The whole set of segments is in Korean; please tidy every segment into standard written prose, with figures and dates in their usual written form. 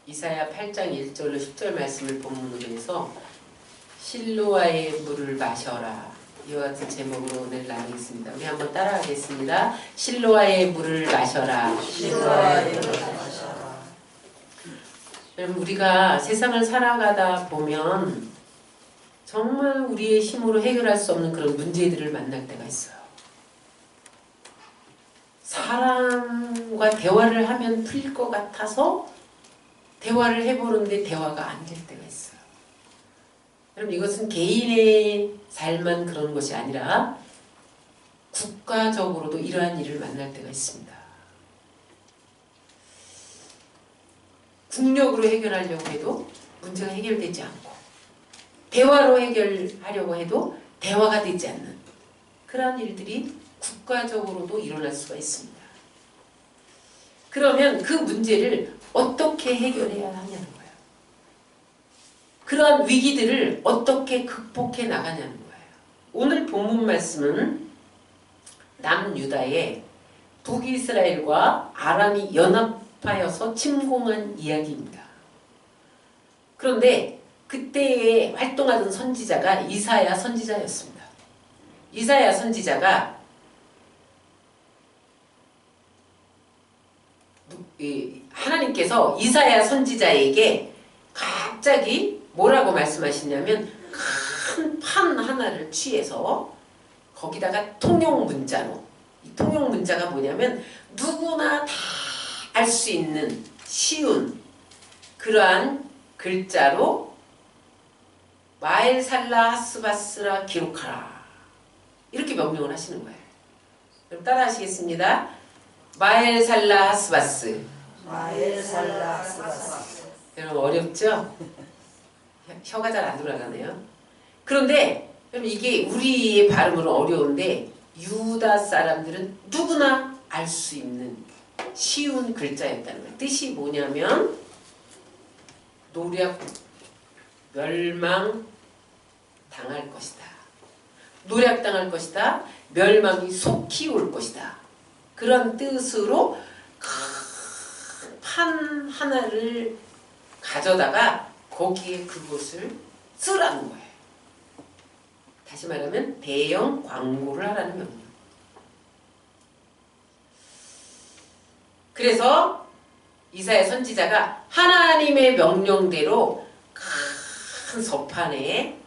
이사야 8장 1절로 10절 말씀을 본문으로 해서 실로아의 물을 마셔라. 이와 같은 제목으로 오늘 나누겠습니다. 우리 한번 따라하겠습니다. 실로아의 물을 마셔라. 실로아의 물을 마셔라. 여러분, 우리가 세상을 살아가다 보면 정말 우리의 힘으로 해결할 수 없는 그런 문제들을 만날 때가 있어요. 사람과 대화를 하면 풀릴 것 같아서 대화를 해보는데 대화가 안 될 때가 있어요. 여러분, 이것은 개인의 삶만 그런 것이 아니라 국가적으로도 이러한 일을 만날 때가 있습니다. 국력으로 해결하려고 해도 문제가 해결되지 않고, 대화로 해결하려고 해도 대화가 되지 않는 그러한 일들이 국가적으로도 일어날 수가 있습니다. 그러면 그 문제를 어떻게 해결해야 하냐는 거예요. 그러한 위기들을 어떻게 극복해 나가냐는 거예요. 오늘 본문 말씀은 남유다의 북이스라엘과 아람이 연합하여서 침공한 이야기입니다. 그런데 그때에 활동하던 선지자가 이사야 선지자였습니다. 이사야 선지자가 하나님께서 이사야 선지자에게 갑자기 뭐라고 말씀하시냐면 큰 판 하나를 취해서 거기다가 통용문자로, 이 통용문자가 뭐냐면 누구나 다 알 수 있는 쉬운 그러한 글자로 마엘살라 하스바스라 기록하라, 이렇게 명령을 하시는 거예요. 그럼 따라 하시겠습니다. 마엘살라 하스바스. 마엘살라 하스바스. 여러분, 어렵죠? 혀가 잘 안 돌아가네요. 그런데 이게 우리의 발음으로 어려운데 유다 사람들은 누구나 알 수 있는 쉬운 글자였다는 거예요. 뜻이 뭐냐면 노략, 멸망 당할 것이다. 노략당할 것이다. 멸망이 속히 올 것이다. 그런 뜻으로 큰 판 하나를 가져다가 거기에 그것을 쓰라는 거예요. 다시 말하면 대형 광고를 하라는 명령. 그래서 이사야 선지자가 하나님의 명령대로 큰 서판에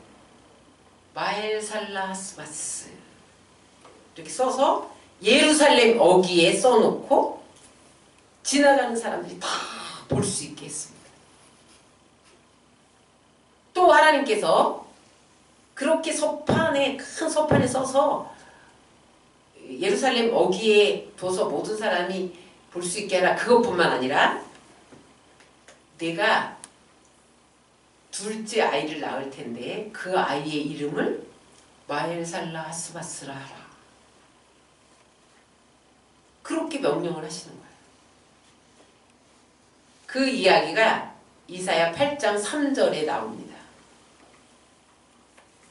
마엘살라 하스바스 이렇게 써서 예루살렘 어귀에 써놓고 지나가는 사람들이 다 볼 수 있게 했습니다. 또 하나님께서 그렇게 서판에, 큰 서판에 써서 예루살렘 어귀에 둬서 모든 사람이 볼 수 있게 하라, 그것뿐만 아니라 내가 둘째 아이를 낳을 텐데 그 아이의 이름을 마엘살라 하스바스라 하라, 그렇게 명령을 하시는 거예요. 그 이야기가 이사야 8장 3절에 나옵니다.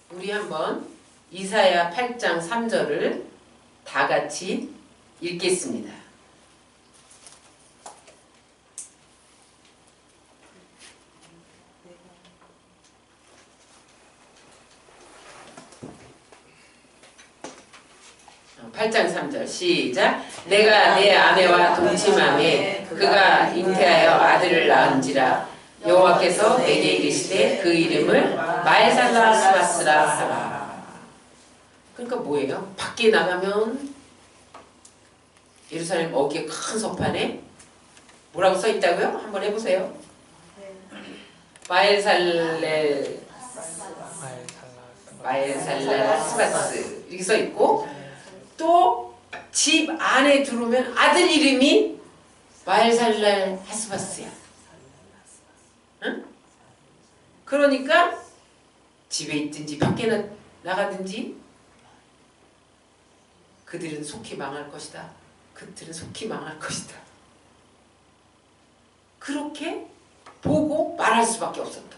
우리 한번 이사야 8장 3절을 다 같이 읽겠습니다. 어, 8장 3절 시작. 내가 내 아내와 동침함에 그가 잉태하여 아들을 낳은지라 여호와께서 내게 이르시되 그 이름을 마엘살라 하스바스라 하라. 그러니까 뭐예요? 밖에 나가면 예루살렘 어귀에 큰 서판에 뭐라고 써 있다고요? 한번 해보세요. 마엘살라 하스바스 이렇게 써 있고, 또 집 안에 들어오면 아들 이름이 마엘살라 하스바스야. 응? 그러니까 집에 있든지 밖에 나가든지 그들은 속히 망할 것이다. 그들은 속히 망할 것이다. 그렇게 보고 말할 수밖에 없었다.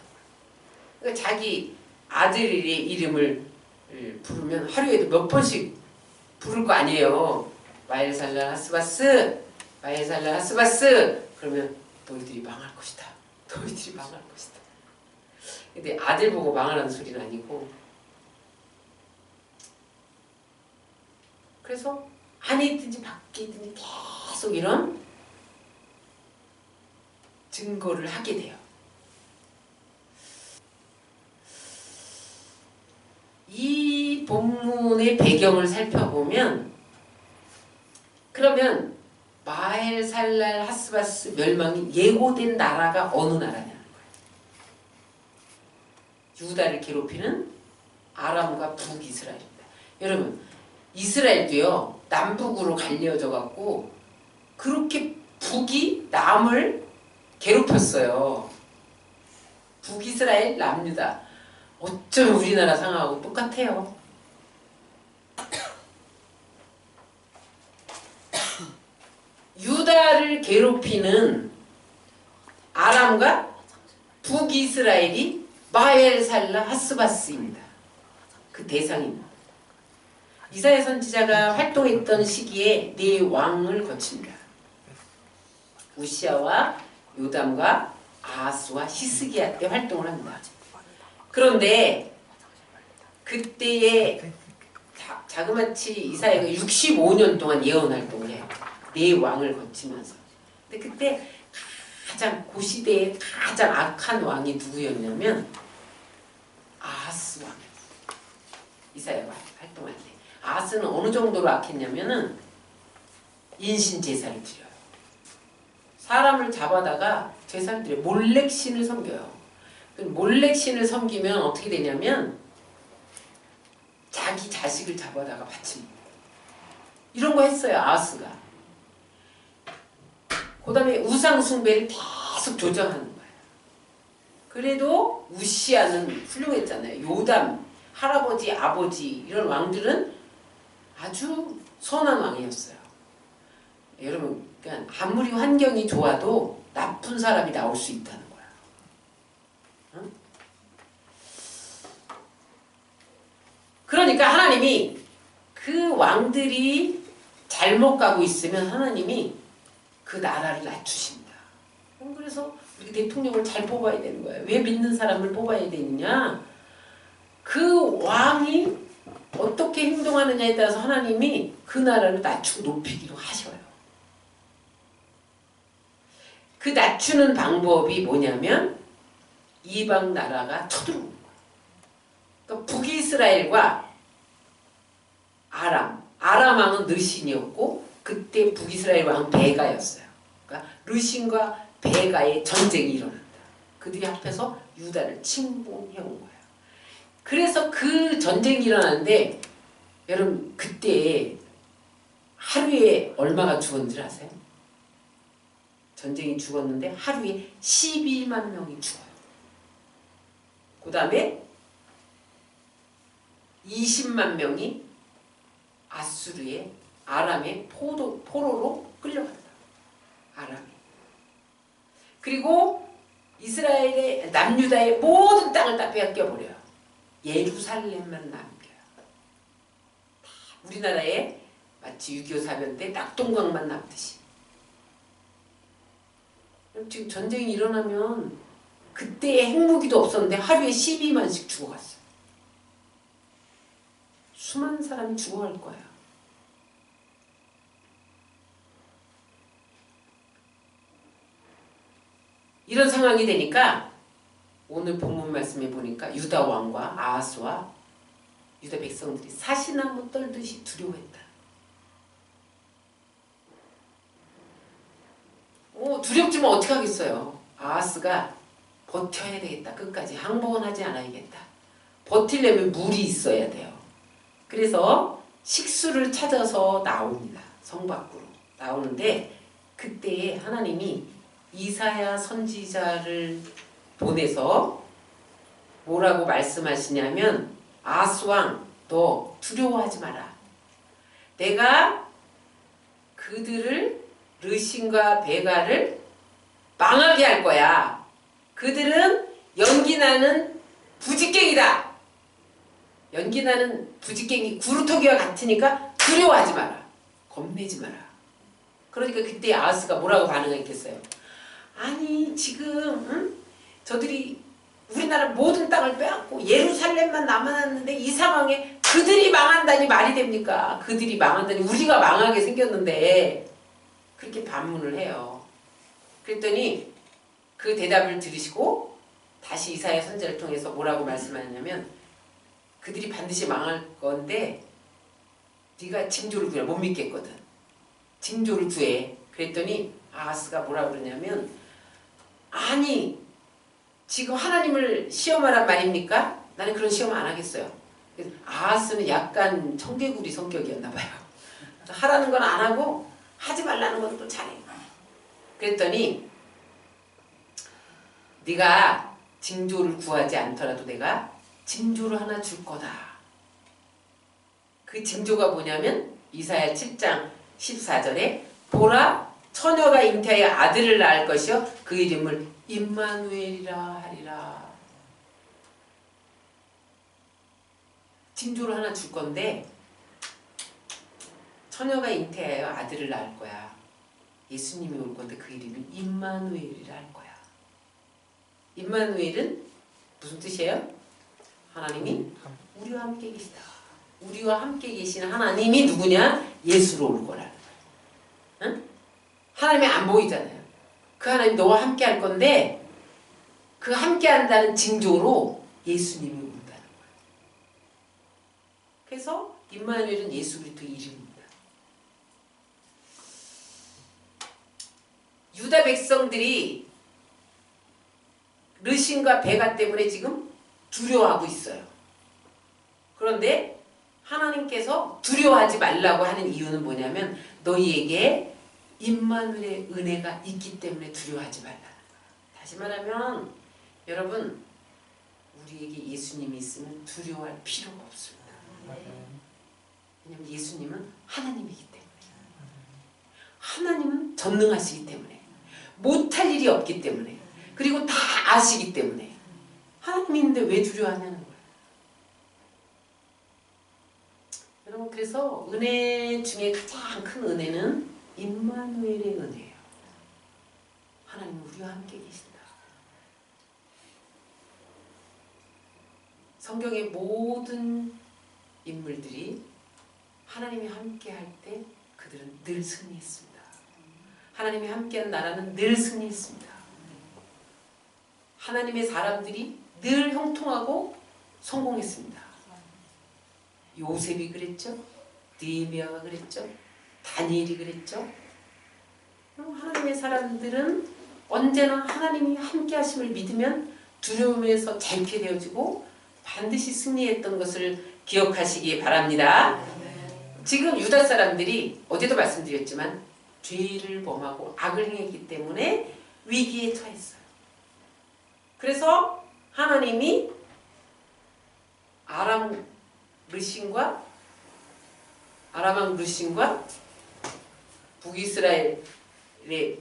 그러니까 자기 아들의 이름을 부르면 하루에도 몇 번씩 부를 거 아니에요. 마엘살라 하스바스, 마엘살라 하스바스. 그러면 너희들이 망할 것이다. 너희들이 망할 것이다. 근데 아들 보고 망하라는 소리는 아니고, 그래서 안에 있든지 밖에 있든지 계속 이런 증거를 하게 돼요. 이 본문의 배경을 살펴보면, 그러면 마헬살랄 하스바스 멸망이 예고된 나라가 어느 나라냐는 거예요. 유다를 괴롭히는 아람과 북이스라엘입니다. 여러분, 이스라엘도요 남북으로 갈려져 갖고 그렇게 북이 남을 괴롭혔어요. 북이스라엘, 남유다. 어쩌면 우리나라 상황하고 똑같아요. 유다를 괴롭히는 아람과 북이스라엘이 마헬살라 하스바스입니다. 그 대상입니다. 이사야 선지자가 활동했던 시기에 네 왕을 거칩니다. 우시아와 요담과 아하스와 히스기야 때 활동을 합니다. 그런데 그때에 자그마치 이사야가 65년 동안 예언 활동을 해요. 네 왕을 거치면서. 근데 그때 가장 그 시대에 가장 악한 왕이 누구였냐면 아하스 왕이었어요. 이사야가 활동할 때. 아하스는 어느 정도로 악했냐면은 인신 제사를 드려요. 사람을 잡아다가 제사를 드려요. 몰렉신을 섬겨요. 몰렉신을 섬기면 어떻게 되냐면 자기 자식을 잡아다가 바칩니다. 이런 거 했어요. 아하스가. 그 다음에 우상 숭배를 계속 조정하는 거예요. 그래도 우시아는 훌륭했잖아요. 요담, 할아버지, 아버지 이런 왕들은 아주 선한 왕이었어요. 여러분, 그러니까 아무리 환경이 좋아도 나쁜 사람이 나올 수 있다는 거야. 응? 그러니까 하나님이 그 왕들이 잘못 가고 있으면 하나님이 그 나라를 낮추십니다. 그래서 우리 대통령을 잘 뽑아야 되는 거예요. 왜 믿는 사람을 뽑아야 되느냐? 그 왕이 어떻게 행동하느냐에 따라서 하나님이 그 나라를 낮추고 높이기도 하셔요. 그 낮추는 방법이 뭐냐면 이방 나라가 쳐들어오는 거예요. 그러니까 북이스라엘과 아람 왕은 르신이었고 그때 북이스라엘 왕 베가였어요. 그러니까 르신과 베가의 전쟁이 일어난다. 그들이 합해서 유다를 침공해 온 거예요. 그래서 그 전쟁이 일어나는데 여러분 그때 하루에 얼마가 죽었는지 아세요? 전쟁이 죽었는데 하루에 12만 명이 죽어요. 그 다음에 20만 명이 아수르의 아람의 포로로 끌려간다. 아람이. 그리고 이스라엘의 남유다의 모든 땅을 다 빼앗겨버려요. 예루살렘만 남겨요. 우리나라에 마치 6.25 사변 때 낙동강만 남듯이. 지금 전쟁이 일어나면 그때 핵무기도 없었는데 하루에 12만씩 죽어갔어요. 수많은 사람이 죽어갈 거예요. 이런 상황이 되니까 오늘 본문 말씀에 보니까 유다 왕과 아하스와 유다 백성들이 사시나무 떨듯이 두려워했다. 두렵지만 어떻게 하겠어요. 아하스가 버텨야 되겠다. 끝까지 항복은 하지 않아야겠다. 버틸려면 물이 있어야 돼요. 그래서 식수를 찾아서 나옵니다. 성 밖으로 나오는데 그때에 하나님이 이사야 선지자를 보내서 뭐라고 말씀하시냐면 아하스 왕, 너 두려워하지 마라. 내가 그들을 르신과 베가를 망하게 할 거야. 그들은 연기나는 부지깽이다. 연기나는 부지깽이 구루터기와 같으니까 두려워하지 마라. 겁내지 마라. 그러니까 그때 아하스가 뭐라고 반응했겠어요? 아니 지금 저들이 우리나라 모든 땅을 빼앗고 예루살렘만 남아났는데 이 상황에 그들이 망한다니 말이 됩니까? 그들이 망한다니 우리가 망하게 생겼는데 그렇게 반문을 해요. 그랬더니 그 대답을 들으시고 다시 이사야 선지자를 통해서 뭐라고 말씀하냐면 그들이 반드시 망할 건데 네가 징조를 구해. 못 믿겠거든. 징조를 구해. 그랬더니 아하스가 뭐라고 그러냐면 아니 지금 하나님을 시험하란 말입니까? 나는 그런 시험 안 하겠어요. 아하스는 약간 청개구리 성격이었나 봐요. 하라는 건 안 하고 하지 말라는 건 또 잘해. 그랬더니 네가 징조를 구하지 않더라도 내가 징조를 하나 줄 거다. 그 징조가 뭐냐면 이사야 7장 14절에 보라 처녀가 잉태하여 아들을 낳을 것이요 그 이름을 임마누엘이라 하리라. 징조를 하나 줄 건데 처녀가 잉태하여 아들을 낳을 거야. 예수님이 올 건데 그 이름이 임마누엘이라 할 거야. 임마누엘은 무슨 뜻이에요? 하나님이 우리와 함께 계시다. 우리와 함께 계시는 하나님이 누구냐? 예수로 올 거라는 거야. 응? 하나님이 안 보이잖아요. 그 하나님 너와 함께 할 건데 그 함께 한다는 징조로 예수님이 온다는 거야. 그래서 임마누엘은 예수 그리스도 이름입니다. 유다 백성들이 르신과 베가 때문에 지금 두려워하고 있어요. 그런데 하나님께서 두려워하지 말라고 하는 이유는 뭐냐면 너희에게 임마누엘의 은혜가 있기 때문에 두려워하지 말라는 거예요. 다시 말하면 여러분 우리에게 예수님이 있으면 두려워할 필요가 없습니다. 왜냐하면 예수님은 하나님이기 때문에 하나님은 전능하시기 때문에 못할 일이 없기 때문에 그리고 다 아시기 때문에 하나님이 있는데 왜 두려워하냐는 거예요. 여러분 그래서 은혜 중에 가장 큰 은혜는 임마누엘의 은혜예요. 하나님은 우리와 함께 계신다. 성경의 모든 인물들이 하나님이 함께 할 때 그들은 늘 승리했습니다. 하나님이 함께한 나라는 늘 승리했습니다. 하나님의 사람들이 늘 형통하고 성공했습니다. 요셉이 그랬죠. 느헤미야가 그랬죠. 다니엘이 그랬죠. 하나님의 사람들은 언제나 하나님이 함께 하심을 믿으면 두려움에서 자유케 되어지고 반드시 승리했던 것을 기억하시기 바랍니다. 지금 유다 사람들이 어제도 말씀드렸지만 죄를 범하고 악을 행했기 때문에 위기에 처했어요. 그래서 하나님이 아람 왕 르신과 북이스라엘의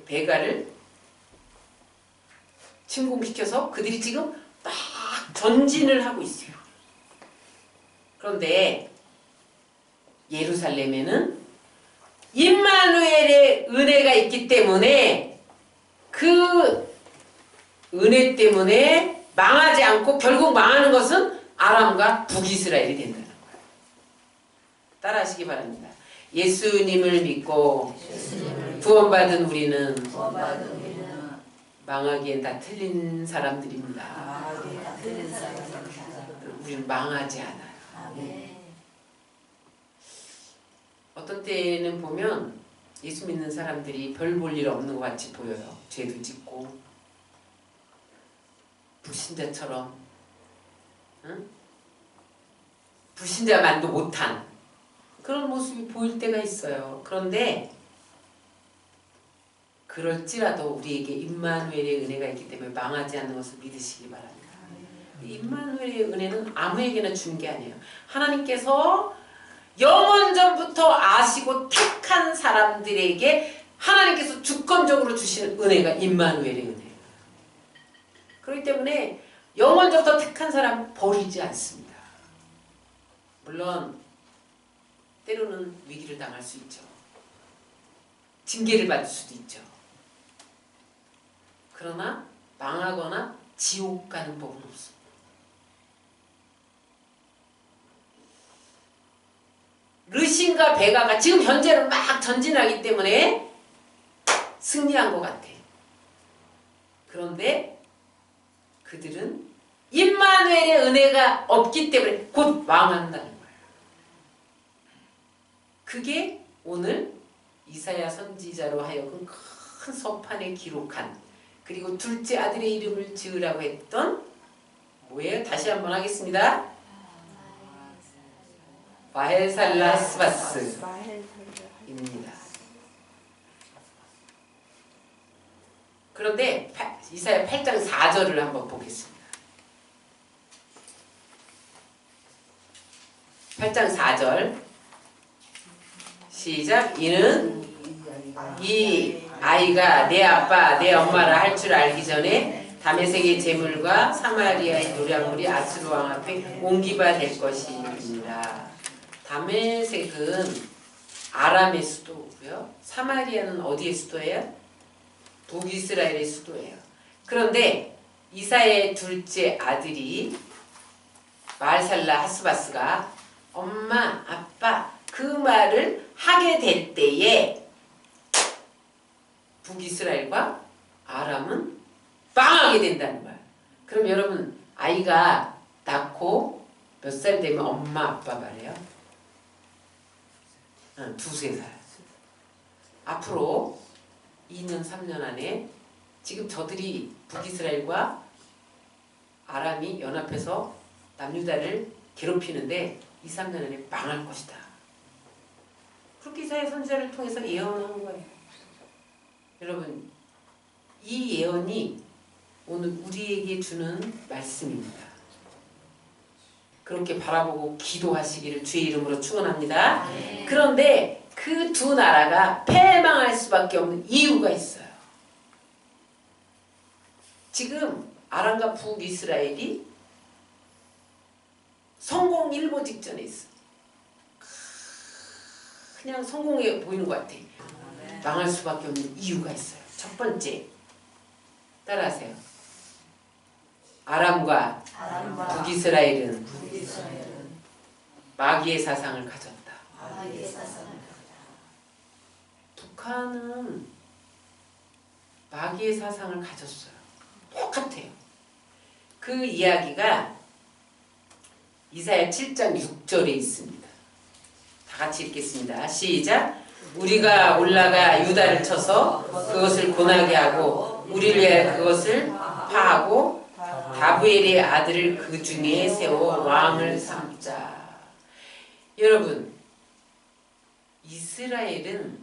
베가를 침공시켜서 그들이 지금 막 전진을 하고 있어요. 그런데 예루살렘에는 임마누엘의 은혜가 있기 때문에 그 은혜 때문에 망하지 않고 결국 망하는 것은 아람과 북이스라엘이 된다는 거예요. 따라하시기 바랍니다. 예수님을 믿고 구원받은 우리는 망하기엔 다 틀린 사람들입니다. 우리는 망하지 않아요. 어떤 때는 보면 예수 믿는 사람들이 별 볼 일 없는 것 같이 보여요. 죄도 짓고 불신자처럼 응? 불신자만도 못한 그런 모습이 보일 때가 있어요. 그런데 그럴지라도 우리에게 임마누엘의 은혜가 있기 때문에 망하지 않는 것을 믿으시기 바랍니다. 임마누엘의 은혜는 아무에게나 주는 게 아니에요. 하나님께서 영원전부터 아시고 택한 사람들에게 하나님께서 주권적으로 주시는 은혜가 임마누엘의 은혜예요. 그렇기 때문에 영원전부터 택한 사람 버리지 않습니다. 물론 때로는 위기를 당할 수 있죠. 징계를 받을 수도 있죠. 그러나 망하거나 지옥 가는 법은 없습니다. 르신과 베가가 지금 현재는 막 전진하기 때문에 승리한 것 같아. 그런데 그들은 임마누엘의 은혜가 없기 때문에 곧 망한다는 거예요. 그게 오늘 이사야 선지자로 하여금 큰 서판에 기록한, 그리고 둘째 아들의 이름을 지으라고 했던 뭐예요? 다시 한번 하겠습니다. 마헬살라스바스입니다. 그런데 이사야 8장 4절을 한번 보겠습니다. 8장 4절 시작. 이는 이 아이가 내 아빠 내 엄마라 할 줄 알기 전에 다메섹의 제물과 사마리아의 노략물이 아수르 왕 앞에 옹기바 될 것입니다. 다메섹은 아람의 수도고요. 사마리아는 어디의 수도예요? 북이스라엘의 수도예요. 그런데 이사야의 둘째 아들이 마알살라 하스바스가 엄마, 아빠 그 말을 하게 될 때에 북이스라엘과 아람은 빵하게 된다는 거야. 그럼 여러분 아이가 낳고 몇 살 되면 엄마, 아빠 말해요? 두세 살. 앞으로 2년, 3년 안에 지금 저들이 북이스라엘과 아람이 연합해서 남유다를 괴롭히는데 2, 3년 안에 망할 것이다. 그렇게 이사야 선지자를 통해서 예언한 거예요. 여러분, 이 예언이 오늘 우리에게 주는 말씀입니다. 그렇게 바라보고 기도하시기를 주의 이름으로 축원합니다. 그런데 그 두 나라가 패망할 수밖에 없는 이유가 있어요. 지금 아람과 북이스라엘이 성공 일보 직전에 있어. 그냥 성공해 보이는 것 같아. 망할 수밖에 없는 이유가 있어요. 첫 번째, 따라하세요. 아람과 북이스라엘은 마귀의 사상을 가졌다. 북한은 마귀의 사상을 가졌어요. 똑같아요. 그 이야기가 이사야 7장 6절에 있습니다. 다 같이 읽겠습니다. 시작. 우리가 올라가 유다를 쳐서 그것을 고나게 하고 우리를 위하여 그것을 파하고 다브엘의 아들을 그 중에 세워 왕을 삼자. 여러분, 이스라엘은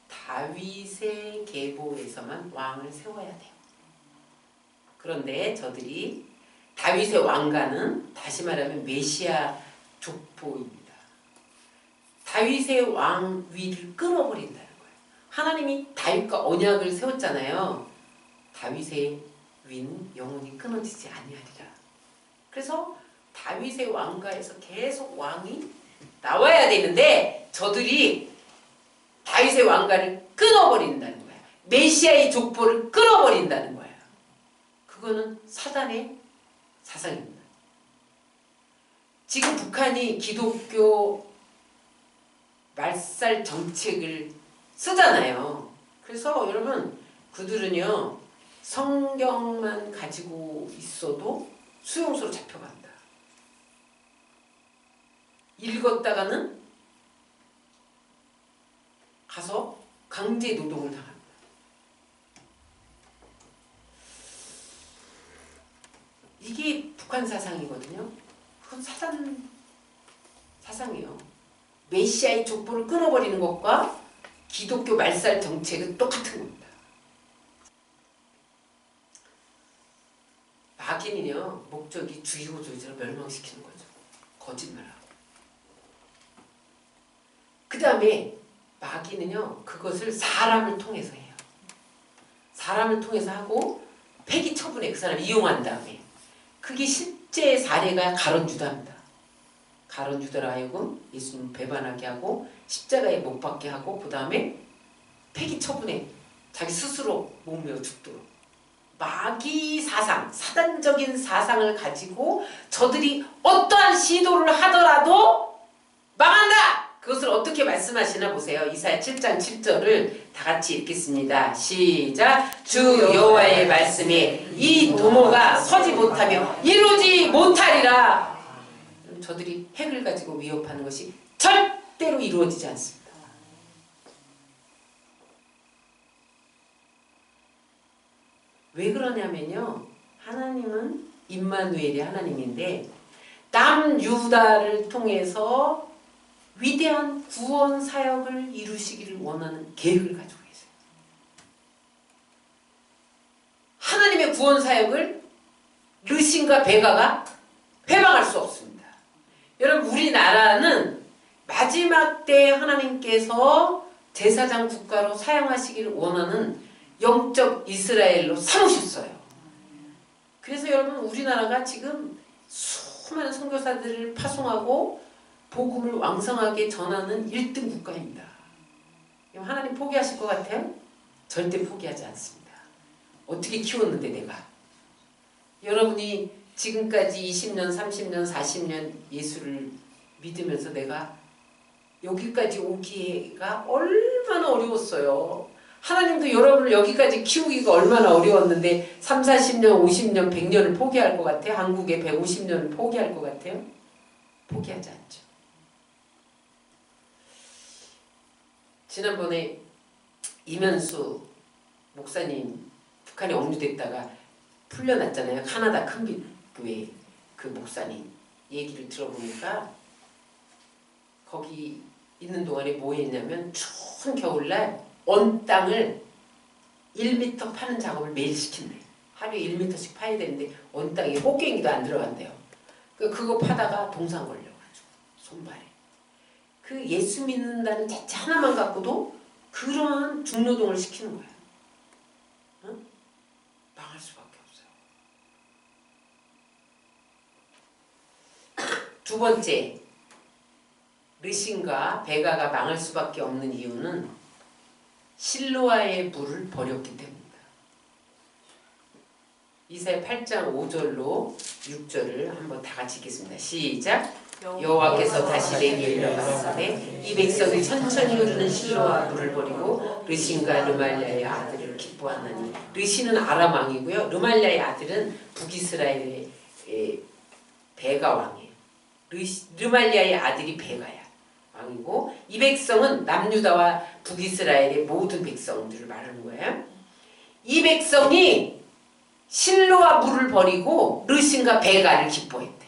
다윗의 계보에서만 왕을 세워야 돼요. 그런데 저들이 다윗의 왕가는 다시 말하면 메시아 족보입니다. 다윗의 왕위를 끊어버린다는 거예요. 하나님이 다윗과 언약을 세웠잖아요. 다윗의 위는 영원히 끊어지지 아니하리라. 그래서 다윗의 왕가에서 계속 왕이 나와야 되는데 저들이 다윗의 왕가를 끊어버린다는 거예요. 메시아의 족보를 끊어버린다는 거예요. 그거는 사단의 사상입니다. 지금 북한이 기독교 말살 정책을 쓰잖아요. 그래서 여러분 그들은요 성경만 가지고 있어도 수용소로 잡혀간다. 읽었다가는 가서 강제 노동을 당합니다. 이게 북한 사상이거든요. 그건 사단 사상이에요. 메시아의 족보를 끊어버리는 것과 기독교 말살 정책은 똑같은 겁니다. 마귀는요 목적이 주의고조이처럼 멸망시키는 거죠. 거짓말하고. 그 다음에 마귀는요 그것을 사람을 통해서 해요. 사람을 통해서 하고 폐기 처분에 그 사람을 이용한 다음에 그게 실제 사례가 가룟 유다입니다. 가룟 유다로 하여금 예수님 배반하게 하고 십자가에 못 박게 하고 그 다음에 폐기 처분에 자기 스스로 못 메워 죽도록 마귀 사상, 사단적인 사상을 가지고 저들이 어떠한 시도를 하더라도 망한다! 그것을 어떻게 말씀하시나 보세요. 이사야 7장 7절을 다 같이 읽겠습니다. 시작! 주 여호와의 말씀에 이 도모가 서지 못하며 이루지 못하리라. 저들이 핵을 가지고 위협하는 것이 절대로 이루어지지 않습니다. 왜 그러냐면요. 하나님은 임마누엘이 하나님인데 남유다를 통해서 위대한 구원 사역을 이루시기를 원하는 계획을 가지고 계세요. 하나님의 구원 사역을 르신과 베가가 회방할 수 없습니다. 여러분 우리나라는 마지막 때 하나님께서 제사장 국가로 사용하시기를 원하는 영적 이스라엘로 삼으셨어요. 그래서 여러분 우리나라가 지금 수많은 선교사들을 파송하고 복음을 왕성하게 전하는 1등 국가입니다. 하나님 포기하실 것 같아요? 절대 포기하지 않습니다. 어떻게 키웠는데 내가? 여러분이 지금까지 20년, 30년, 40년 예수를 믿으면서 내가 여기까지 오기가 얼마나 어려웠어요. 하나님도 여러분을 여기까지 키우기가 얼마나 어려웠는데 3, 40년, 50년, 100년을 포기할 것 같아요? 한국에 150년을 포기할 것 같아요? 포기하지 않죠. 지난번에 이면수 목사님 북한에 억류됐다가 풀려났잖아요. 카나다 큰 교회 그 목사님 얘기를 들어보니까 거기 있는 동안에 뭐 했냐면 추운 겨울날 언 땅을 1m 파는 작업을 매일 시킨대. 하루에 1m씩 파야 되는데 언 땅에 꽃갱이도 안 들어간대요. 그거 파다가 동상 걸려가지고 손발에. 그 예수 믿는다는 자체 하나만 갖고도 그러한 중노동을 시키는 거야. 응? 망할 수밖에 없어요. 두 번째, 르신과 베가가 망할 수밖에 없는 이유는 실로아의 물을 버렸기 때문입니다. 이사야 8장 5절로 6절을 한번 다 같이 읽겠습니다. 시작! 여호와께서 다시 내게 일러가시되 이 백성이 천천히 흐르는 실로아 물을 버리고 르신과 르말랴의 아들을 기뻐하나니. 르신은 아람 왕이고요. 르말랴의 아들은 북이스라엘의 베가 왕이에요. 르말랴의 아들이 베가야 왕이고, 이 백성은 남유다와 북이스라엘의 모든 백성들을 말하는 거예요. 이 백성이 실로아 물을 버리고 르신과 베가를 기뻐했대.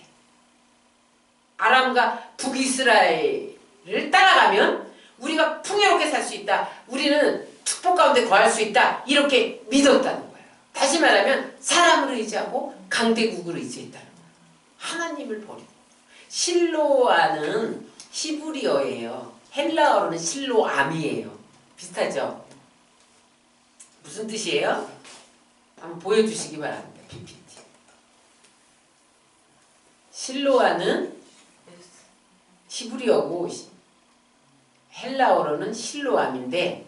아람과 북이스라엘을 따라가면 우리가 풍요롭게 살 수 있다. 우리는 축복 가운데 거할 수 있다. 이렇게 믿었다는 거예요. 다시 말하면 사람을 의지하고 강대국을 의지했다는 거예요. 하나님을 버리고. 실로아는 히브리어예요. 헬라어로는 실로암이에요. 비슷하죠? 무슨 뜻이에요? 한번 보여주시기 바랍니다. PPT. 실로아는 히브리어고 헬라어로는 실로암인데,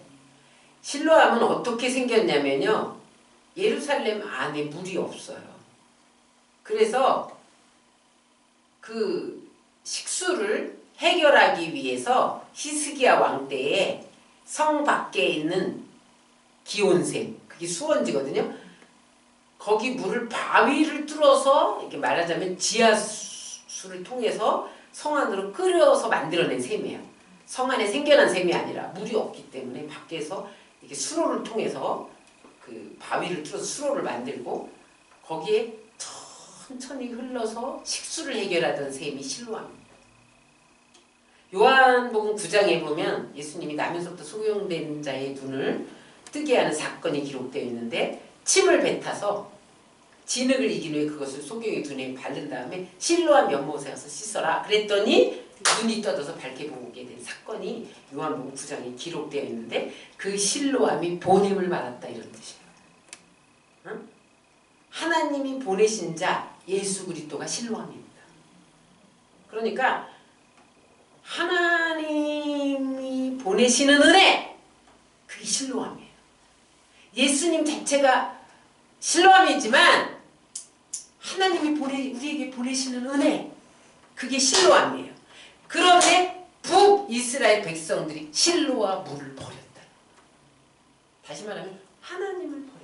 실로암은 어떻게 생겼냐면요. 예루살렘 안에 물이 없어요. 그래서 그 식수를 해결하기 위해서 히스기야 왕 때에 성 밖에 있는 기온샘, 그게 수원지거든요. 거기 물을 바위를 뚫어서 이렇게 말하자면 지하수를 통해서 성 안으로 끓여서 만들어낸 샘이에요. 성 안에 생겨난 샘이 아니라 물이 없기 때문에 밖에서 이렇게 수로를 통해서 그 바위를 뚫어서 수로를 만들고 거기에 천천히 흘러서 식수를 해결하던 샘이 실로암입니다. 요한복음 9장에 보면 예수님이 나면서부터 소경된 자의 눈을 뜨게 하는 사건이 기록되어 있는데, 침을 뱉어서 진흙을 이긴 후에 그것을 소경의 눈에 바른 다음에 실로암 연못에 가서 씻어라. 그랬더니 눈이 떠져서 밝게 보게 된 사건이 요한복음 9장에 기록되어 있는데, 그 실로암이 보냄을 받았다 이런 뜻이에요. 응? 하나님이 보내신 자 예수 그리스도가 실로암입니다. 그러니까 하나님이 보내시는 은혜, 그게 실로암이에요. 예수님 자체가 실로암이지만 하나님이 우리에게 보내시는 은혜, 그게 실로암이에요. 그런데 북이스라엘 백성들이 실로와 물을 버렸다. 다시 말하면 하나님을 버렸다.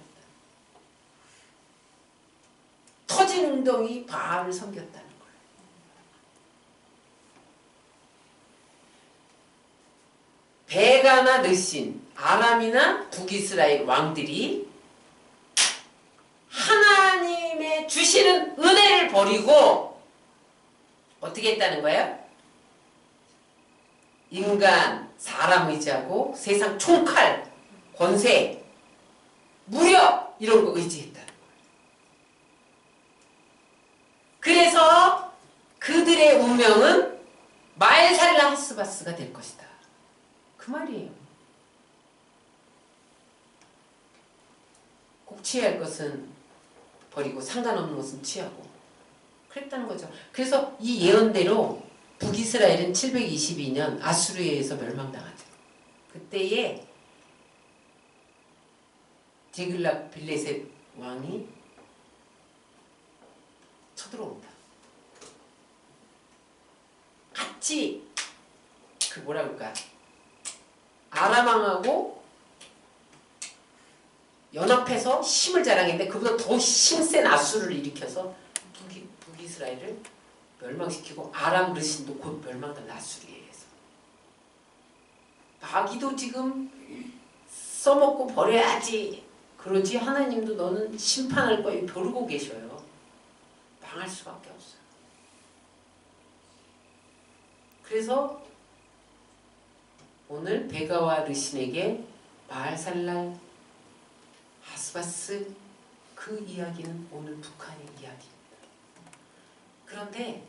터진 웅덩이 바알을 섬겼다는 거예요. 베가나 르신, 아람이나 북이스라엘 왕들이 하나님의 주시는 은혜를 버리고 어떻게 했다는 거예요? 인간, 사람 의지하고 세상 총칼, 권세, 무력 이런 거 의지했다는 거예요. 그래서 그들의 운명은 마엘살라 하스바스가 될 것이다. 그 말이에요. 꼭 취할 것은 버리고 상관없는 것은 취하고 그랬다는 거죠. 그래서 이 예언대로 북이스라엘은 722년 아수르에 의해서 멸망당하죠. 그때에 디글랏 빌레셋 왕이 쳐들어온다. 같이 그 뭐라 그럴까, 아람 왕하고 연합해서 힘을 자랑했는데 그보다 더 힘센 아수르를 일으켜서 북이스라엘을 멸망시키고 아람 르신도 곧 멸망당한 아수르에 의해서. 마귀도 지금 써먹고 버려야지 그러지 하나님도 너는 심판할 거에 벼르고 계셔요. 망할 수밖에 없어요. 그래서 오늘 베가와 르신에게 마알살랄 하스바스, 그 이야기는 오늘 북한의 이야기입니다. 그런데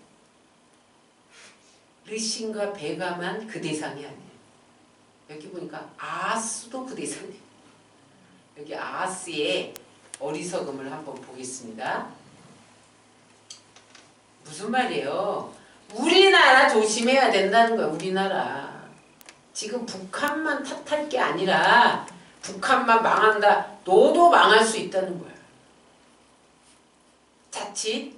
르신과 베가만 그 대상이 아니에요. 여기 보니까 아하스도 그 대상이에요. 여기 아하스의 어리석음을 한번 보겠습니다. 무슨 말이에요? 우리나라 조심해야 된다는 거야. 우리나라. 지금 북한만 탓할 게 아니라 북한만 망한다, 너도 망할 수 있다는 거야. 자칫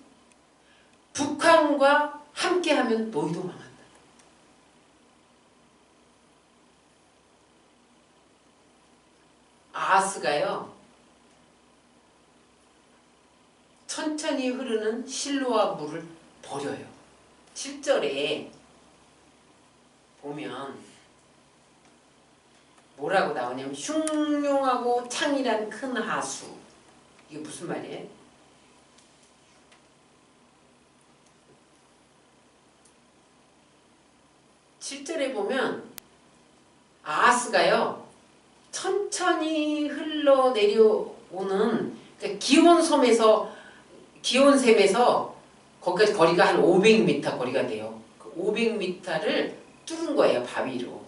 북한과 함께하면 너희도 망한다. 아하스가요, 천천히 흐르는 실로와 물을 버려요. 7절에 보면 뭐라고 나오냐면 흉룡하고 창이란 큰 하수. 이게 무슨 말이에요? 실절에 보면 아하스가요 천천히 흘러내려오는, 그러니까 기온샘에서 거기까지 거리가 한 500m 거리가 돼요. 그 500m를 뚫은 거예요, 바위로.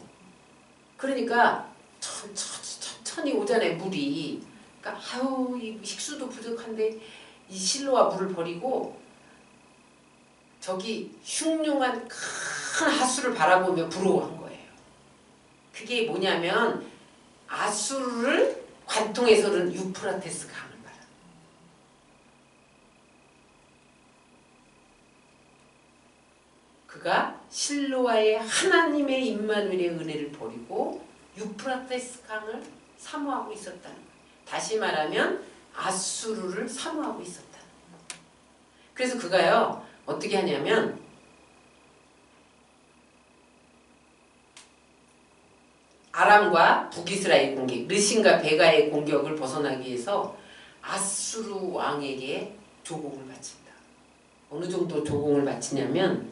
그러니까 천천히 오잖아요, 물이. 그러니까 아유, 이 식수도 부족한데 이 실로와 물을 버리고 저기 흉흉한 큰 하수를 바라보며 부러워한 거예요. 그게 뭐냐면 아수르를 관통해서 흐르는 유프라테스 강을 말합니다. 그가 실로와의 하나님의 임마누엘의 은혜를 버리고 유프라테스 강을 사모하고 있었다는 거예요. 다시 말하면 아수르를 사모하고 있었다는 거예요. 그래서 그가요 어떻게 하냐면 아람과 북이스라엘 공격, 르신과 베가의 공격을 벗어나기 위해서 아수르 왕에게 조공을 바친다. 어느 정도 조공을 바치냐면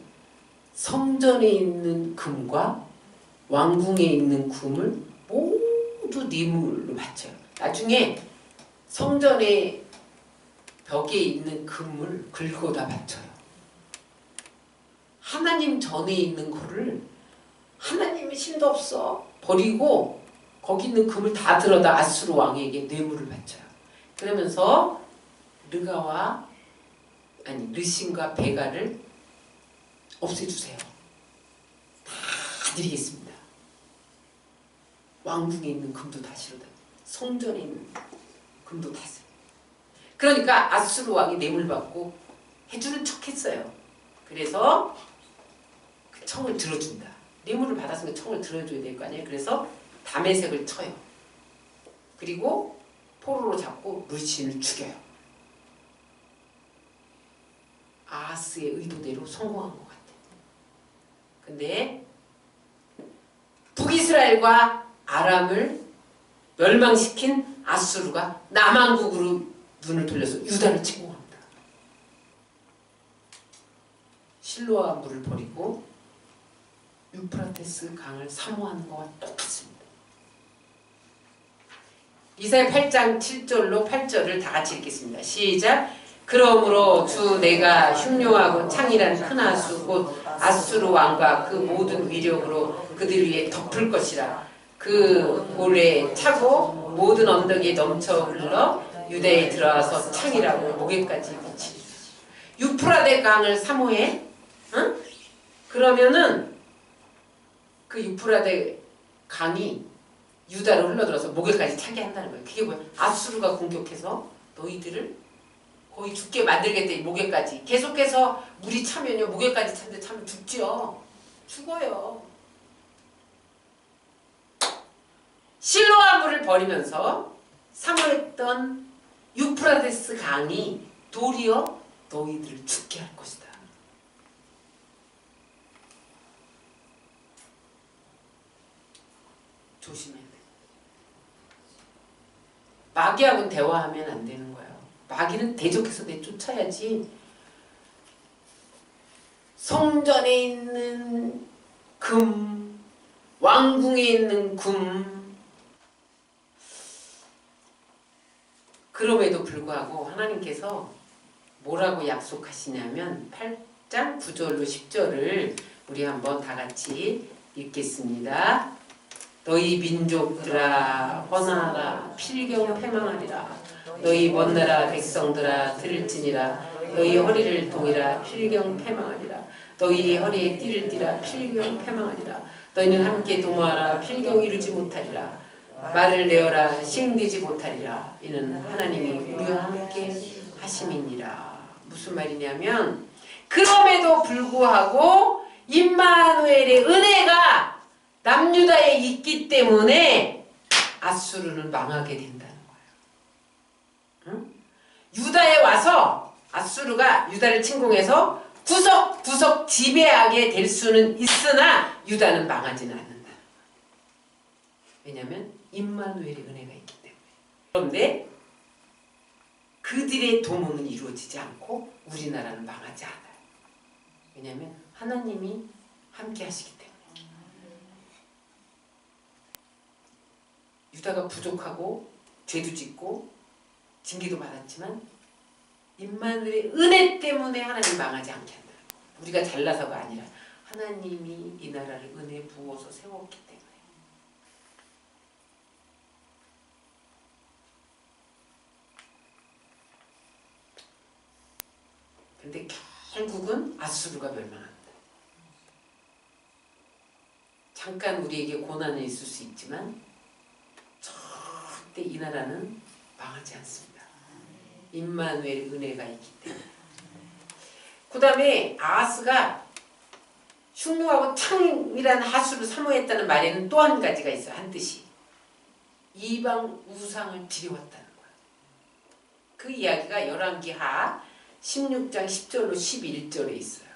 성전에 있는 금과 왕궁에 있는 금을 모두 뇌물로 바쳐요. 나중에 성전의 벽에 있는 금을 긁어다 바쳐요. 하나님 전에 있는 거를 하나님의 힘도 없어 버리고 거기 있는 금을 다 들어다 아수르 왕에게 뇌물을 바쳐요. 그러면서 르신과 베가를 없애주세요. 다 드리겠습니다. 왕궁에 있는 금도 다 실어다, 성전에 있는 금도 다 쓸. 그러니까 아수르 왕이 뇌물 받고 해주는 척했어요. 그래서 그 청을 들어준다. 뇌물을 받았으면 청을 들어줘야 될 거 아니에요. 그래서 다메섹을 쳐요. 그리고 포로로 잡고 루신을 죽여요. 아하스의 의도대로 성공한 것 같아요. 근데 북이스라엘과 아람을 멸망시킨 아수르가 남왕국으로 눈을 돌려서 유다를 침공합니다. 실로아 물을 버리고 유프라테스 강을 사모하는 것과 똑같습니다. 이사야 8장 7절로 8절을 다 같이 읽겠습니다. 시작. 그러므로 주 내가 흉룡하고 창이란 큰 하수 곧 아수르 왕과 그 모든 위력으로 그들 위에 덮을 것이라. 그 볼에 차고 모든 언덕에 넘쳐 흘러 유대에 들어와서 창이라고 목에까지 미치리라. 유프라데 강을 사모해? 응? 그러면은 그 유프라데 강이 유다로 흘러들어서 목에까지 차게 한다는 거예요. 그게 뭐야? 아수르가 공격해서 너희들을 거의 죽게 만들겠대. 목에까지. 계속해서 물이 차면요. 목에까지 차면 죽죠. 죽어요. 실로아 물을 버리면서 사모했던 유프라데스 강이 도리어 너희들을 죽게 할 것이다. 조심해야 돼. 마귀하고는 대화하면 안 되는 거예요. 마귀는 대적해서 내쫓아야지. 성전에 있는 금, 왕궁에 있는 금. 그럼에도 불구하고 하나님께서 뭐라고 약속하시냐면 8장 9절로 10절을 우리 한번 다 같이 읽겠습니다. 너희 민족들아 헌하라 필경 패망하리라. 너희 먼 나라 백성들아 들을지니라. 너희 허리를 동이라 필경 패망하리라. 너희 허리에 띠를 띠라 필경 패망하리라. 너희는 함께 동무하라 필경 이루지 못하리라. 말을 내어라 시행되지 못하리라. 이는 하나님이 우리와 함께 하심이니라. 무슨 말이냐면 그럼에도 불구하고 임마누엘의 은혜가 남유다에 있기 때문에 아수르는 망하게 된다는 거예요. 응? 유다에 와서 아수르가 유다를 침공해서 구석구석 지배하게 될 수는 있으나 유다는 망하지는 않는다. 왜냐하면 임마누엘의 은혜가 있기 때문에. 그런데 그들의 도모는 이루어지지 않고 우리나라는 망하지 않아요. 왜냐하면 하나님이 함께 하시기 때문에. 유다가 부족하고 죄도 짓고 징계도 받았지만 임마누엘의 은혜 때문에 하나님 망하지 않게 한다. 우리가 잘나서가 아니라 하나님이 이 나라를 은혜 부어서 세웠기 때문에. 근데 결국은 아수르가 멸망한다. 잠깐 우리에게 고난이 있을 수 있지만 절대 이 나라는 망하지 않습니다. 임마누엘 은혜가 있기 때문에. 그 다음에 아하스가 흉노하고 창이라는 하수를 사모했다는 말에는 또 한 가지가 있어요. 한 뜻이. 이방 우상을 드려왔다는 거야. 그 이야기가 열왕기하 16장 10절로 11절에 있어요.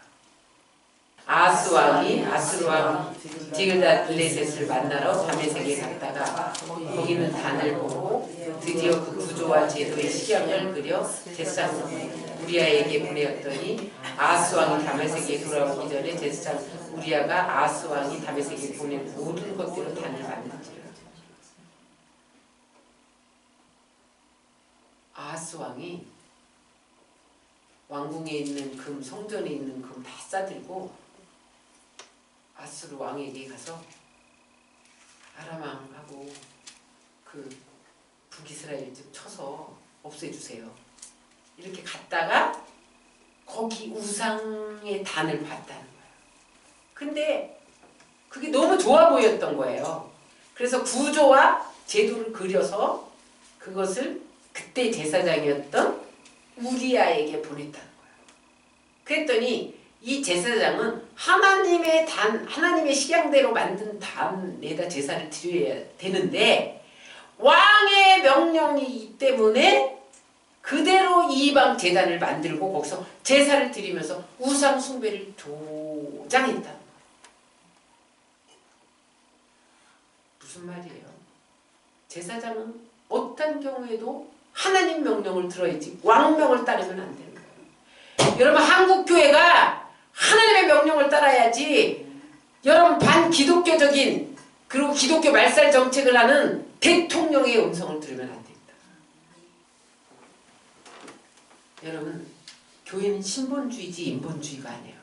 아하스 왕이 아수르 왕 디글닷빌레셋을 만나러 다메섹에 갔다가 거기는 단을 보고 드디어 그 구조와 제도의 식약을 그려 제사장 우리아에게 보내었더니 아하스 왕이 다메섹에 돌아오기 전에 제사장 우리아가 아하스 왕이 다메섹에 보낸 모든 것대로 단을 만든지라. 아하스 왕이 왕궁에 있는 금, 성전에 있는 금 다 싸들고 아수르 왕에게 가서 아람 왕하고 그 북이스라엘 좀 쳐서 없애주세요. 이렇게 갔다가 거기 우상의 단을 봤다는 거예요. 근데 그게 너무 좋아 보였던 거예요. 그래서 구조와 제도를 그려서 그것을 그때 제사장이었던 우리아에게 보냈다는 거야. 그랬더니 이 제사장은 하나님의 식양대로 만든 단에다 제사를 드려야 되는데 왕의 명령이기 때문에 그대로 이방 제단을 만들고 거기서 제사를 드리면서 우상 숭배를 조장했다는 거야. 무슨 말이에요? 제사장은 어떤 경우에도 하나님 명령을 들어야지 왕명을 따르면 안 되는 거예요. 여러분 한국 교회가 하나님의 명령을 따라야지 여러분 반기독교적인 그리고 기독교 말살 정책을 하는 대통령의 음성을 들으면 안 됩니다. 여러분 교회는 신본주의지 인본주의가 아니에요.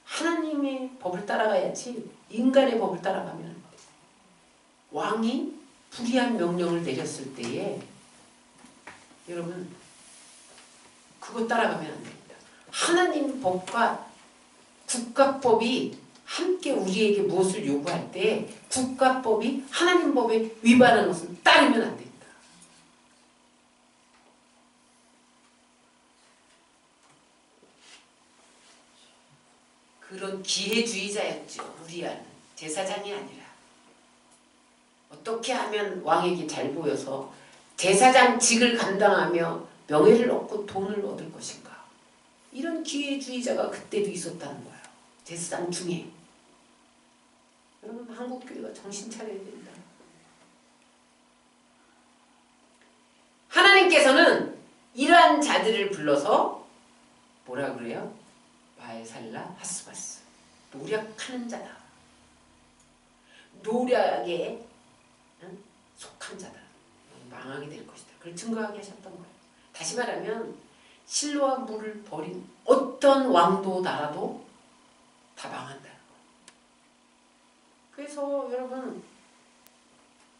하나님의 법을 따라가야지 인간의 법을 따라가면 안 돼요. 왕이 불의한 명령을 내렸을 때에 여러분 그거 따라가면 안 됩니다. 하나님 법과 국가법이 함께 우리에게 무엇을 요구할 때 국가법이 하나님 법에 위반하는 것은 따르면 안 됩니다. 그런 기회주의자였죠. 우리아는 제사장이 아니라 어떻게 하면 왕에게 잘 보여서 제사장직을 감당하며 명예를 얻고 돈을 얻을 것인가. 이런 기회주의자가 그때도 있었다는 거예요. 제사장 중에. 여러분 한국교회가 정신 차려야 된다. 하나님께서는 이러한 자들을 불러서 뭐라 그래요? 바알살라 하스바스. 노력하는 자다. 노력에 속한 자다. 망하게 될 것이다. 그걸 증거하게 하셨던 거예요. 다시 말하면 실로와 물을 버린 어떤 왕도 나라도 다 망한다는 거예요. 그래서 여러분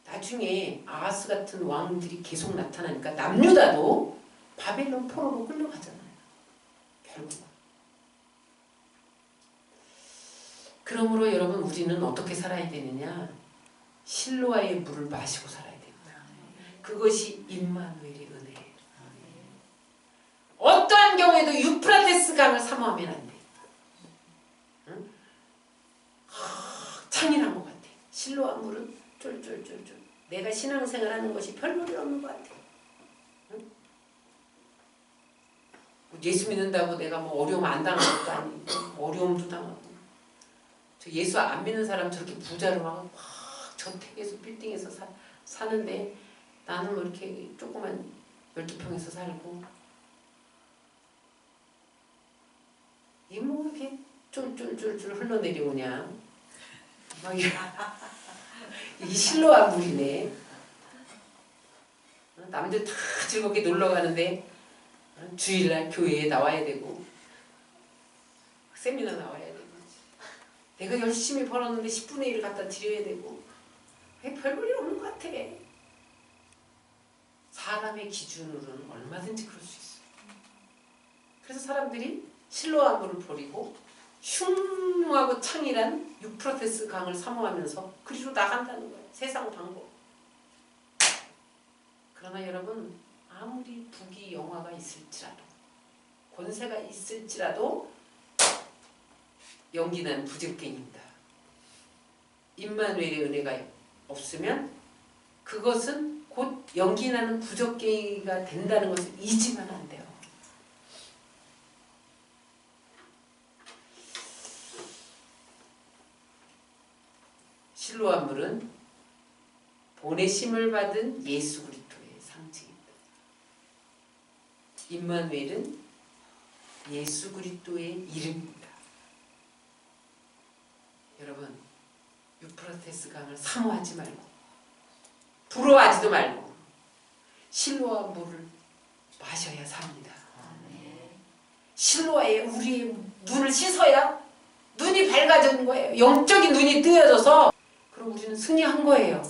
나중에 아하스 같은 왕들이 계속 나타나니까 남유다도 바벨론 포로로 끌려가잖아요. 결국은. 그러므로 여러분 우리는 어떻게 살아야 되느냐? 실로와의 물을 마시고 살아야 됩니다. 그것이 임마누엘의 은혜예요. 어떠한 경우에도 유프라테스 강을 사모하면 안 돼. 응? 창이란 것 같아. 실로와 물은 쫄쫄쫄쫄. 내가 신앙생활하는 것이 별볼이 없는 것 같아. 응? 예수 믿는다고 내가 뭐 어려움 안 당하는 것도 아니고 어려움도 당하고. 저 예수 안 믿는 사람 저렇게 부자로 막 저택에서 빌딩에서 사는데 나는 뭐 이렇게 조그만 12평에서 살고 이 뭐 이렇게 쫄쫄쫄쫄 흘러내려오냐 막 이 실로와 물이네. 남들 다 즐겁게 놀러 가는데 주일날 교회에 나와야 되고 세미나 나와야 되고 내가 열심히 벌었는데 10분의 1을 갖다 드려야 되고 별볼일 없는 것 같아. 사람의 기준으로는 얼마든지 그럴 수 있어요. 그래서 사람들이 실로와 물을 버리고 흉하고 창이란 유프라테스 강을 사모하면서 그리로 나간다는 거예요. 세상 방법. 그러나 여러분 아무리 부귀 영화가 있을지라도 권세가 있을지라도 연기는 부적갱입니다. 임마누엘의 은혜가 없으면 그것은 곧 연기나는 부적갱이가 된다는 것을 잊으면 안 돼요. 실로와 물은 보내심을 받은 예수 그리스도의 상징입니다. 임마누엘은 예수 그리스도의 이름입니다. 여러분 유프라테스 강을 사모하지 말고 부러워하지도 말고 실로와 물을 마셔야 삽니다. 실로와에 우리의 눈을 씻어야 눈이 밝아지는 거예요. 영적인 눈이 뜨여져서 그럼 우리는 승리한 거예요.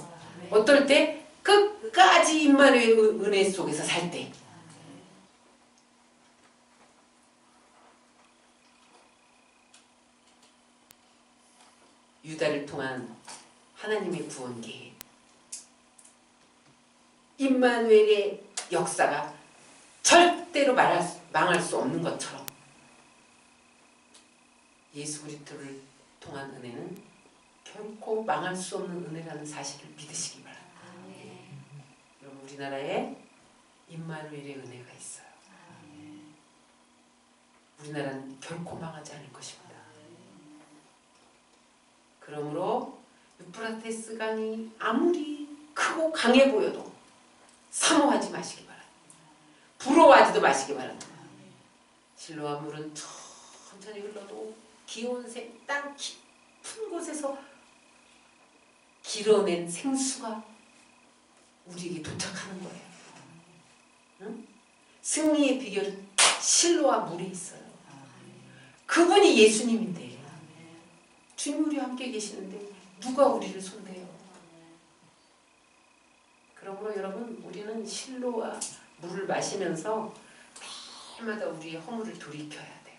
어떨 때? 끝까지 임마누엘 은혜 속에서 살 때. 유다를 통한 하나님의 구원 계획. 임마누엘의 역사가 절대 뜻대로 망할 수 없는 것처럼 예수 그리스도를 통한 은혜는 결코 망할 수 없는 은혜라는 사실을 믿으시기 바랍니다. 여러분, 우리나라에 임마누엘의 은혜가 있어요. 우리나라는 결코 망하지 않을 것입니다. 그러므로 유프라테스 강이 아무리 크고 강해 보여도 사모하지 마시기 바랍니다. 부러워하지도 마시기 바랍니다. 실로암 물은 천천히 흘러도 기온색 땅 깊은 곳에서 길어낸 생수가 우리에게 도착하는 거예요. 응? 승리의 비결은 실로와 물에 있어요. 그분이 예수님인데 주님 우리와 함께 계시는데 누가 우리를 손대요? 그러므로 여러분, 우리는 실로와 물을 마시면서 매일마다 우리의 허물을 돌이켜야 돼요.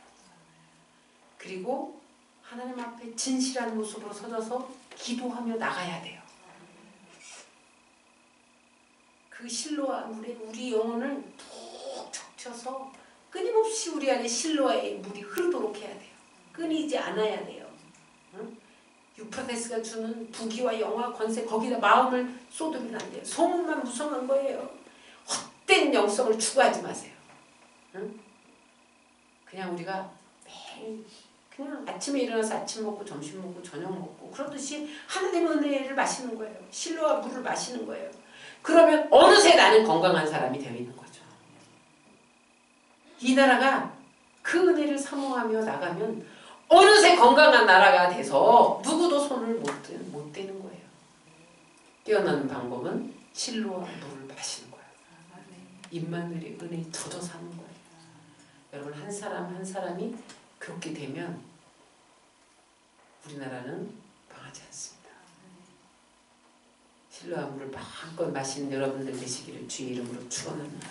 그리고 하나님 앞에 진실한 모습으로 서져서 기도하며 나가야 돼요. 그 실로와 물에 우리 영혼을 푹 적셔서 끊임없이 우리 안에 실로와의 물이 흐르도록 해야 돼요. 끊이지 않아야 돼요. 응? 유프라테스가 주는 부귀와 영화, 권세, 거기다 마음을 쏟으면 안 돼요. 소문만 무성한 거예요. 헛된 영성을 추구하지 마세요. 응? 그냥 우리가 매일 그냥 아침에 일어나서 아침 먹고 점심 먹고 저녁 먹고 그러듯이 하나님의 은혜를 마시는 거예요. 실로와 물을 마시는 거예요. 그러면 어느새 나는 건강한 사람이 되어 있는 거죠. 이 나라가 그 은혜를 사모하며 나가면 어느새 건강한 나라가 돼서 누구도 손을 못 대는 거예요. 깨어나는 방법은 실로와 물을 마시는 거예요. 임마누엘의 은혜에 젖어 사는 거예요. 여러분, 한 사람 한 사람이 그렇게 되면 우리나라는 망하지 않습니다. 실로와 물을 마음껏 마시는 여러분들 되시기를 주의 이름으로 축원합니다.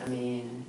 아멘.